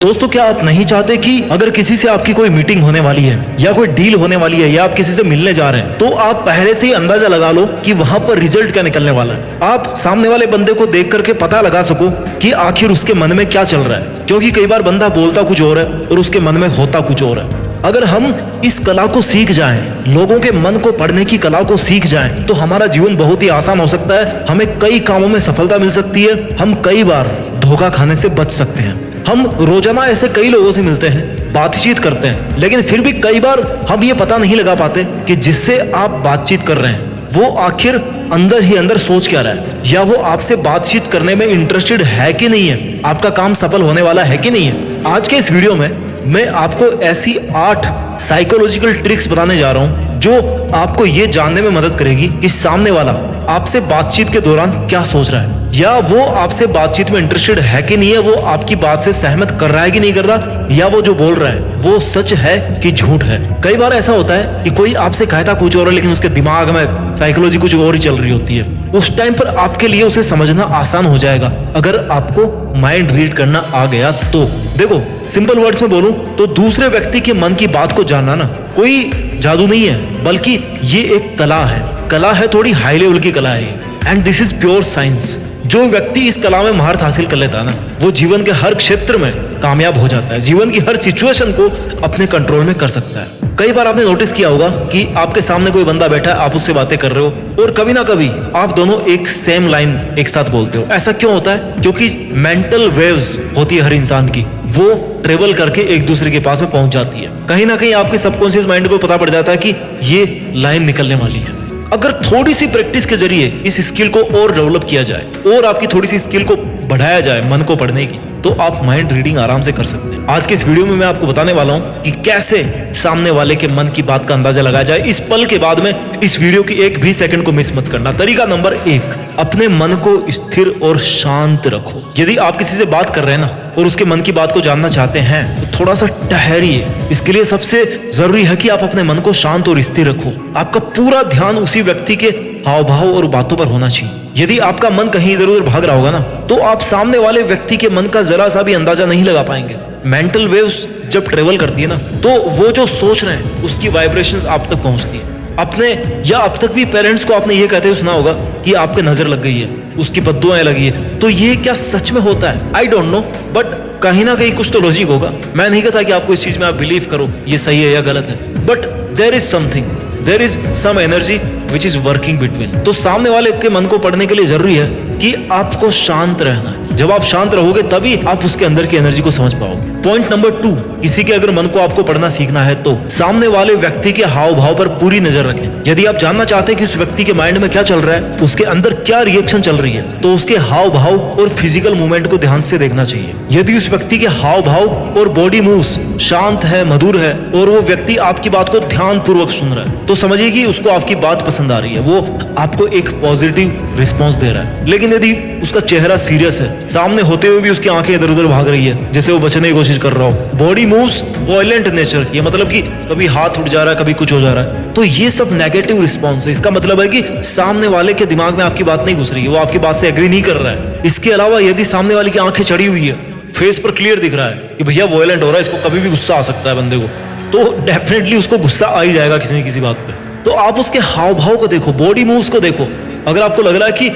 दोस्तों, क्या आप नहीं चाहते कि अगर किसी से आपकी कोई मीटिंग होने वाली है या कोई डील होने वाली है या आप किसी से मिलने जा रहे हैं तो आप पहले से ही अंदाजा लगा लो कि वहां पर रिजल्ट क्या निकलने वाला है। आप सामने वाले बंदे को देख करके पता लगा सको कि आखिर उसके मन में क्या चल रहा है, क्योंकि कई बार बंदा बोलता कुछ और है और उसके मन में होता कुछ और है। अगर हम इस कला को सीख जाएं, लोगों के मन को पढ़ने की कला को सीख जाएं, तो हमारा जीवन बहुत ही आसान हो सकता है। हमें कई कामों में सफलता मिल सकती है। हम कई बार धोखा खाने से बच सकते हैं। हम रोजाना ऐसे कई लोगों से मिलते हैं, बातचीत करते हैं, लेकिन फिर भी कई बार हम ये पता नहीं लगा पाते कि जिससे आप बातचीत कर रहे हैं वो आखिर अंदर ही अंदर सोच क्या रहा है, या वो आपसे बातचीत करने में इंटरेस्टेड है कि नहीं है, आपका काम सफल होने वाला है कि नहीं है। आज के इस वीडियो में मैं आपको ऐसी 8 साइकोलॉजिकल ट्रिक्स बताने जा रहा हूं जो आपको ये जानने में मदद करेगी कि सामने वाला आपसे बातचीत के दौरान क्या सोच रहा है, या वो आपसे बातचीत में इंटरेस्टेड है कि नहीं है, वो आपकी बात से सहमत कर रहा है कि नहीं कर रहा, या वो जो बोल रहा है वो सच है कि झूठ है। कई बार ऐसा होता है कि कोई आपसे कहता कुछ और है लेकिन उसके दिमाग में साइकोलॉजी कुछ और ही चल रही होती है। उस टाइम पर आपके लिए उसे समझना आसान हो जाएगा अगर आपको माइंड रीड करना आ गया तो। देखो, सिंपल वर्ड्स में बोलूं तो दूसरे व्यक्ति के मन की बात को जानना ना कोई जादू नहीं है, बल्कि ये एक कला है। कला है, थोड़ी हाई लेवल की कला है, and this is pure science. जो व्यक्ति इस कला में महारत हासिल कर लेता है ना, वो जीवन के हर क्षेत्र में कामयाब हो जाता है, जीवन की हर सिचुएशन को अपने कंट्रोल में कर सकता है। कई बार आपने नोटिस किया होगा कि आपके सामने कोई बंदा बैठा है, आप उससे बातें कर रहे हो और कभी ना कभी आप दोनों एक सेम लाइन एक साथ बोलते हो। ऐसा क्यों होता है? क्योंकि मेंटल वेव्स होती है हर इंसान की, वो ट्रेवल करके एक दूसरे के पास में पहुंच जाती है। कहीं ना कहीं आपके सबकॉन्शियस माइंड को पता पड़ जाता है कि ये लाइन निकलने वाली है। अगर थोड़ी सी प्रैक्टिस के जरिए इस स्किल को और डेवलप किया जाए और आपकी थोड़ी सी स्किल को बढ़ाया जाए मन को पढ़ने की, तो आप माइंड रीडिंग आराम से कर सकते हैं। आज के इस वीडियो में मैं आपको बताने वाला हूं कि कैसे सामने वाले के मन की बात का अंदाजा लगाया जाए इस पल के बाद में। इस वीडियो की एक भी सेकंड को मिस मत करना। तरीका नंबर 1, अपने मन को स्थिर और शांत रखो। यदि आप किसी से बात कर रहे हैं ना और उसके मन की बात को जानना चाहते हैं तो थोड़ा सा ठहरिए। इसके लिए सबसे जरूरी है कि आप अपने मन को शांत और स्थिर रखो। आपका पूरा ध्यान उसी व्यक्ति के हाव भाव और बातों पर होना चाहिए। यदि आपका मन कहीं इधर उधर भाग रहा होगा ना, तो आप सामने वाले व्यक्ति के मन का जरा सा भी अंदाजा नहीं लगा पाएंगे। मेंटल वेव्स जब ट्रेवल करती है ना, तो वो जो सोच रहे हैं उसकी वाइब्रेशंस आप तक पहुंचती है। अपने या अब तक भी पेरेंट्स को आपने ये कहते हुए सुना होगा कि आपके नजर लग गई है, उसकी बद्दुआएं लगी है। तो ये क्या सच में होता है? आई डोंट नो, बट कहीं ना कहीं कुछ तो लॉजिक होगा। मैं नहीं कहता कि आपको इस चीज में आप बिलीव करो ये सही है या गलत है, but there is something, there is some energy which is working between. तो सामने वाले के मन को पढ़ने के लिए जरूरी है कि आपको शांत रहना है। जब आप शांत रहोगे तभी आप उसके अंदर की एनर्जी को समझ पाओगे। पॉइंट नंबर 2, किसी के अगर मन को आपको पढ़ना सीखना है तो सामने वाले व्यक्ति के हाव भाव पर पूरी नजर रखें। यदि आप जानना चाहते हैं कि उस व्यक्ति के माइंड में क्या चल रहा है, उसके अंदर क्या रिएक्शन चल रही है, तो उसके हाव भाव और फिजिकल मूवमेंट को ध्यान से देखना चाहिए। यदि उस व्यक्ति के हाव भाव और बॉडी मूव्स शांत है, मधुर है और वो व्यक्ति आपकी बात को ध्यान पूर्वक सुन रहा है, तो समझिए कि उसको आपकी बात पसंद आ रही है, वो आपको एक पॉजिटिव रिस्पॉन्स दे रहा है। लेकिन यदि उसका चेहरा सीरियस है, सामने होते हुए भी उसकी आंखें इधर उधर भाग रही है जैसे वो बचने की कोशिश कर रहा हो, बॉडी मूव्स वॉयलेंट नेचर की, मतलब कि कभी हाथ उठ जा रहा है, कभी कुछ हो जा रहा है, तो ये सब नेगेटिव रिस्पॉन्स है। इसका मतलब है कि सामने वाले के दिमाग में आपकी बात नहीं घुस रही है, वो आपकी बात से एग्री नहीं कर रहा है। इसके अलावा यदि सामने वाले की आंखें चढ़ी हुई है, फेस पर क्लियर दिख रहा है कि भैया वॉयलेंट हो रहा है, इसको कभी भी गुस्सा आ सकता है बंदे को, तो डेफिनेटली उसको गुस्सा आ ही जाएगा किसी न किसी बात पे। तो आप उसके हाव भाव को देखो, बॉडी मूव्स को देखो। अगर आपको लग रहा है कि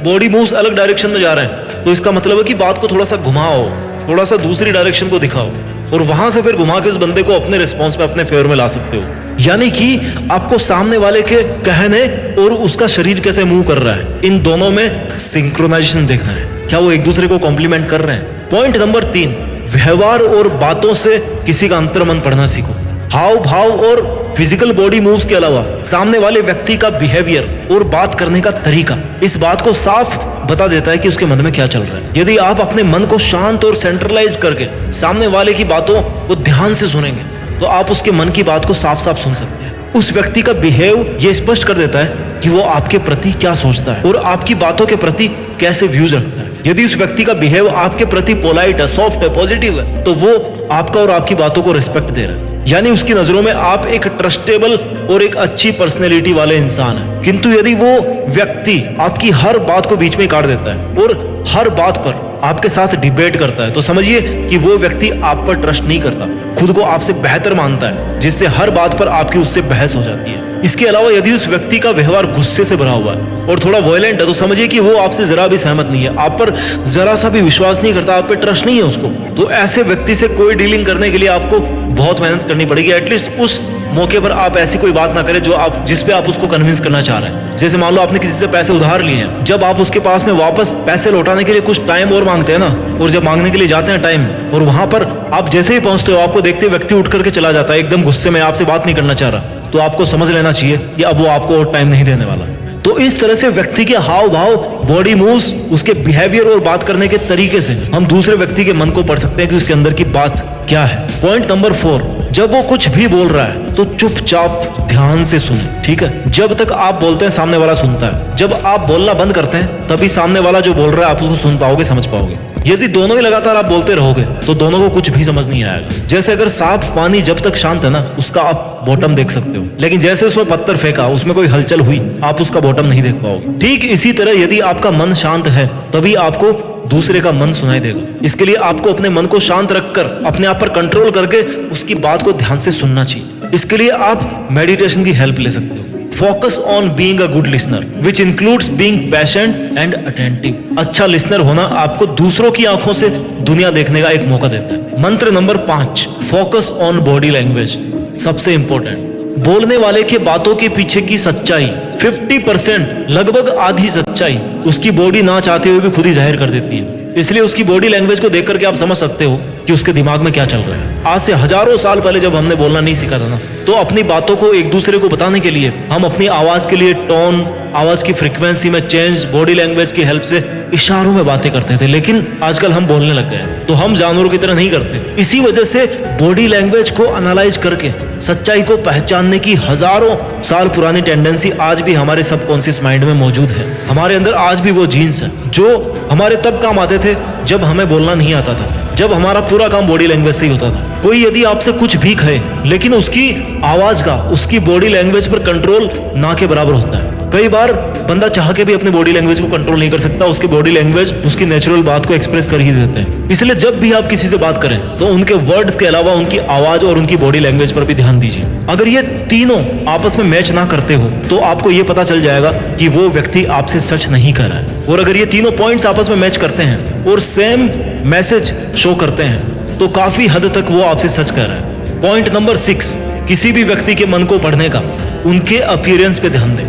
बॉडी मूव्स अलग डायरेक्शन में जा रहे हैं, तो इसका मतलब है कि बात को थोड़ा सा घुमाओ, थोड़ा सा दूसरी डायरेक्शन को दिखाओ और वहां से फिर घुमा के उस बंदे को अपने रिस्पॉन्स में, अपने फेवर में ला सकते हो। यानी कि आपको सामने वाले के कहने और उसका शरीर कैसे मूव कर रहा है, इन दोनों में सिंक्रोनाइजेशन देखना है। क्या वो एक दूसरे को कॉम्प्लीमेंट कर रहे हैं? पॉइंट नंबर 3, व्यवहार और बातों से किसी का अंतर्मन पढ़ना सीखो। हाव भाव और फिजिकल बॉडी मूव्स के अलावा सामने वाले व्यक्ति का बिहेवियर और बात करने का तरीका इस बात को साफ बता देता है कि उसके मन में क्या चल रहा है। यदि आप अपने मन को शांत और सेंट्रलाइज करके सामने वाले की बातों को ध्यान से सुनेंगे, तो आप उसके मन की बात को साफ साफ सुन सकते हैं। उस व्यक्ति का बिहेव ये स्पष्ट कर देता है कि वो आपके प्रति क्या सोचता है और आपकी बातों के प्रति कैसे व्यूज रखता है। यदि उस व्यक्ति का बिहेव आपके प्रति पोलाइट है, सॉफ्ट है, पॉजिटिव है, तो वो आपका और आपकी बातों को रिस्पेक्ट दे रहा है। यानी उसकी नजरों में आप एक ट्रस्टेबल और एक अच्छी पर्सनैलिटी वाले इंसान हैं। किंतु यदि वो व्यक्ति आपकी हर बात को बीच में काट देता है और हर बात पर आपके साथ डिबेट करता है, तो समझिए कि वो व्यक्ति आप पर ट्रस्ट नहीं करता, खुद को आपसे बेहतर मानता है, जिससे हर बात पर आपकी उससे बहस हो जाती है। इसके अलावा यदि उस व्यक्ति का व्यवहार गुस्से से भरा हुआ है और थोड़ा वायलेंट है, तो समझिए कि वो आपसे जरा भी सहमत नहीं है, आप पर जरा सा भी विश्वास नहीं करता, आप पे ट्रस्ट नहीं है उसको। तो ऐसे व्यक्ति से कोई डीलिंग करने के लिए आपको बहुत मेहनत करनी पड़ेगी। एटलीस्ट उस मौके पर आप ऐसी कोई बात ना करें जिस पे आप उसको कन्विंस करना चाह रहे हैं। जैसे मान लो आपने किसी से पैसे उधार लिए हैं, जब आप उसके पास में वापस पैसे लौटाने के लिए कुछ टाइम और मांगते हैं ना, और जब मांगने के लिए जाते हैं टाइम, और वहां पर आप जैसे ही पहुंचते हो, आपको देखते व्यक्ति उठ करके चला जाता है एकदम गुस्से में, आपसे बात नहीं करना चाह रहा, तो आपको समझ लेना चाहिए कि अब वो आपको और टाइम नहीं देने वाला। तो इस तरह से व्यक्ति के हाव भाव, बॉडी मूव्स, उसके बिहेवियर और बात करने के तरीके से हम दूसरे व्यक्ति के मन को पढ़ सकते हैं कि उसके अंदर की बात क्या है। पॉइंट नंबर 4, जब वो कुछ भी बोल रहा है तो चुपचाप ध्यान से सुने, ठीक है। जब तक आप बोलते हैं सामने वाला सुनता है, जब आप बोलना बंद करते हैं तभी सामने वाला जो बोल रहा है आप उसको सुन पाओगे, समझ पाओगे। यदि दोनों ही लगातार आप बोलते रहोगे तो दोनों को कुछ भी समझ नहीं आएगा। जैसे अगर साफ पानी जब तक शांत है ना, उसका आप बॉटम देख सकते हो, लेकिन जैसे उसमें पत्थर फेंका, उसमें कोई हलचल हुई, आप उसका बॉटम नहीं देख पाओगे। ठीक इसी तरह यदि आपका मन शांत है तभी आपको दूसरे का मन सुनाई देगा। इसके लिए आपको अपने मन को शांत रखकर, अपने आप पर कंट्रोल करके उसकी बात को ध्यान से सुनना चाहिए। इसके लिए आप मेडिटेशन की हेल्प ले सकते हो। Focus on being a good listener which includes being patient and attentive. अच्छा लिसनर होना आपको दूसरों की आंखों से दुनिया देखने का एक मौका देता है। मंत्र number 5, focus on body language. सबसे इंपॉर्टेंट, बोलने वाले के बातों के पीछे की सच्चाई 50%, लगभग आधी सच्चाई उसकी बॉडी ना चाहते हुए भी खुद ही जाहिर कर देती है। इसलिए उसकी बॉडी लैंग्वेज को देख करके आप समझ सकते हो कि उसके दिमाग में क्या चल रहा है। आज से हजारों साल पहले जब हमने बोलना नहीं सीखा था ना, तो अपनी बातों को एक दूसरे को बताने के लिए हम अपनी आवाज के लिए टोन, आवाज की फ्रीक्वेंसी में चेंज, बॉडी लैंग्वेज की हेल्प से इशारों में बातें करते थे। लेकिन आजकल हम बोलने लग गए तो हम जानवरों की तरह नहीं करते। इसी वजह से बॉडी लैंग्वेज को एनालाइज करके सच्चाई को पहचानने की हजारों साल पुरानी टेंडेंसी आज भी हमारे सबकॉन्शियस माइंड में मौजूद है। हमारे अंदर आज भी वो जीन्स है जो हमारे तब काम आते थे जब हमें बोलना नहीं आता था, जब हमारा पूरा काम बॉडी लैंग्वेज से ही होता था। कोई यदि आपसे कुछ भी कहे लेकिन उसकी आवाज का, उसकी बॉडी लैंग्वेज पर कंट्रोल ना के बराबर होता है। कई बार बंदा चाह के भी अपनी बॉडी लैंग्वेज को कंट्रोल नहीं कर सकता, उसकी बॉडी लैंग्वेज उसकी नेचुरल बात को एक्सप्रेस कर ही देते हैं। इसलिए जब भी आप किसी से बात करें तो उनके वर्ड्स के अलावा उनकी आवाज और उनकी बॉडी लैंग्वेज पर भी ध्यान दीजिए। अगर ये तीनों आपस में मैच ना करते हो तो आपको ये पता चल जाएगा कि वो व्यक्ति आपसे सच नहीं कर रहा है। और अगर ये तीनों पॉइंट्स आपस में मैच करते हैं और सेम मैसेज शो करते हैं तो काफी हद तक वो आपसे सच कर रहा है। पॉइंट नंबर 6, किसी भी व्यक्ति के मन को पढ़ने का, उनके अपीयरेंस पे ध्यान दें।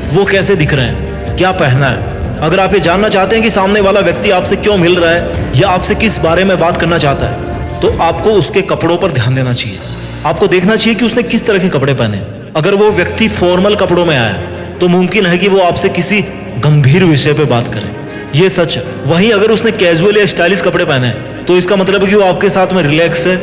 वो कैसे दिख रहे हैं, क्या पहना है। अगर आप ये जानना चाहते हैं कि सामने वाला व्यक्ति आपसे क्यों मिल रहा है या आपसे किस बारे में बात करना चाहता है, तो आपको उसके कपड़ों पर ध्यान देना चाहिए। आपको देखना चाहिए कि उसने किस तरह के कपड़े पहने। अगर वो व्यक्ति फॉर्मल कपड़ों में आया तो मुमकिन है कि वो आपसे किसी गंभीर विषय पे बात करे, ये सच है। वहीं अगर उसने कैजुअल या स्टाइलिश कपड़े पहने हैं तो इसका मतलब है कि वो आपके साथ में रिलैक्स है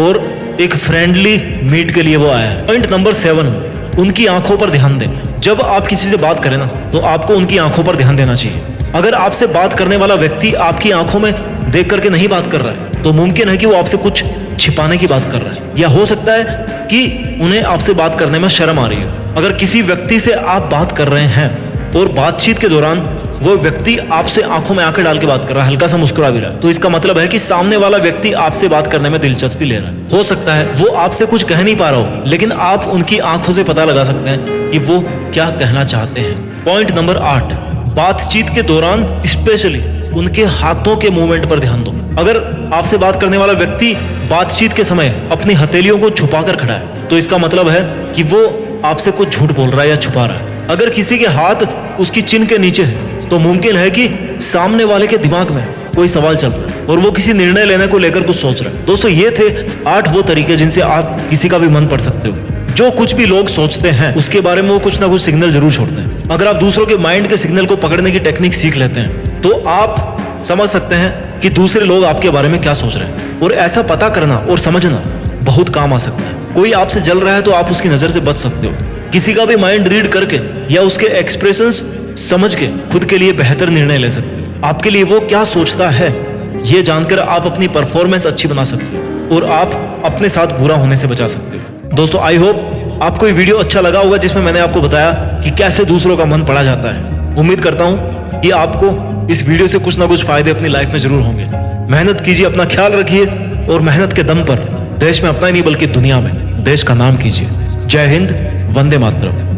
और एक फ्रेंडली मीट के लिए वो आया है। पॉइंट नंबर 7, उनकी आंखों पर ध्यान दें। जब आप किसी से बात करें ना तो आपको उनकी आंखों पर ध्यान देना चाहिए। अगर आपसे बात करने वाला व्यक्ति आपकी आंखों में देख करके नहीं बात कर रहा है तो मुमकिन है कि वो आपसे कुछ छिपाने की बात कर रहा है, या हो सकता है कि उन्हें आपसे बात करने में शर्म आ रही हो। अगर किसी व्यक्ति से आप बात कर रहे हैं और बातचीत के दौरान वो व्यक्ति आपसे आंखों में आंखें डाल के बात कर रहा है, हल्का सा मुस्कुरा भी रहा है, तो इसका मतलब है कि सामने वाला व्यक्ति आपसे बात करने में दिलचस्पी ले रहा है। हो सकता है वो आपसे कुछ कह नहीं पा रहा हो, लेकिन आप उनकी आंखों से पता लगा सकते हैं कि वो क्या कहना चाहते हैं। पॉइंट नंबर 8, बातचीत के दौरान स्पेशली उनके हाथों के मूवमेंट पर ध्यान दो। अगर आपसे बात करने वाला व्यक्ति बातचीत के समय अपनी हथेलियों को छुपा कर खड़ा है तो इसका मतलब है कि वो आपसे कुछ झूठ बोल रहा है या छुपा रहा है। अगर किसी के हाथ उसकी चिन के नीचे है तो मुमकिन है कि सामने वाले के दिमाग में कोई सवाल चल रहा है और वो किसी निर्णय लेने को लेकर कुछ सोच रहा है। दोस्तों, ये थे 8 वो तरीके जिनसे आप किसी का भी मन पढ़ सकते हो। जो कुछ भी लोग सोचते हैं उसके बारे में वो कुछ ना कुछ सिग्नल जरूर छोड़ते हैं। अगर आप दूसरों के माइंड के सिग्नल को पकड़ने की टेक्निक सीख लेते हैं तो आप समझ सकते हैं कि दूसरे लोग आपके बारे में क्या सोच रहे हैं, और ऐसा पता करना और समझना बहुत काम आ सकता है। कोई आपसे जल रहा है तो आप उसकी नजर से बच सकते हो। किसी का भी माइंड रीड करके या उसके एक्सप्रेशंस समझ के खुद के लिए बेहतर निर्णय ले सकते हो। आपके लिए वो क्या सोचता है ये जानकर आप अपनी परफॉर्मेंस अच्छी बना सकते हो और आप अपने साथ बुरा होने से बचा सकते हो। दोस्तों, आई होप आपको ये वीडियो अच्छा लगा होगा जिसमें मैंने आपको बताया कि कैसे दूसरों का मन पढ़ा जाता है। उम्मीद करता हूं कि आपको इस वीडियो से कुछ ना कुछ फायदे अपनी लाइफ में जरूर होंगे। मेहनत कीजिए, अपना ख्याल रखिए और मेहनत के दम पर देश में अपना ही नहीं बल्कि दुनिया में देश का नाम कीजिए। जय हिंद, वंदे मातरम।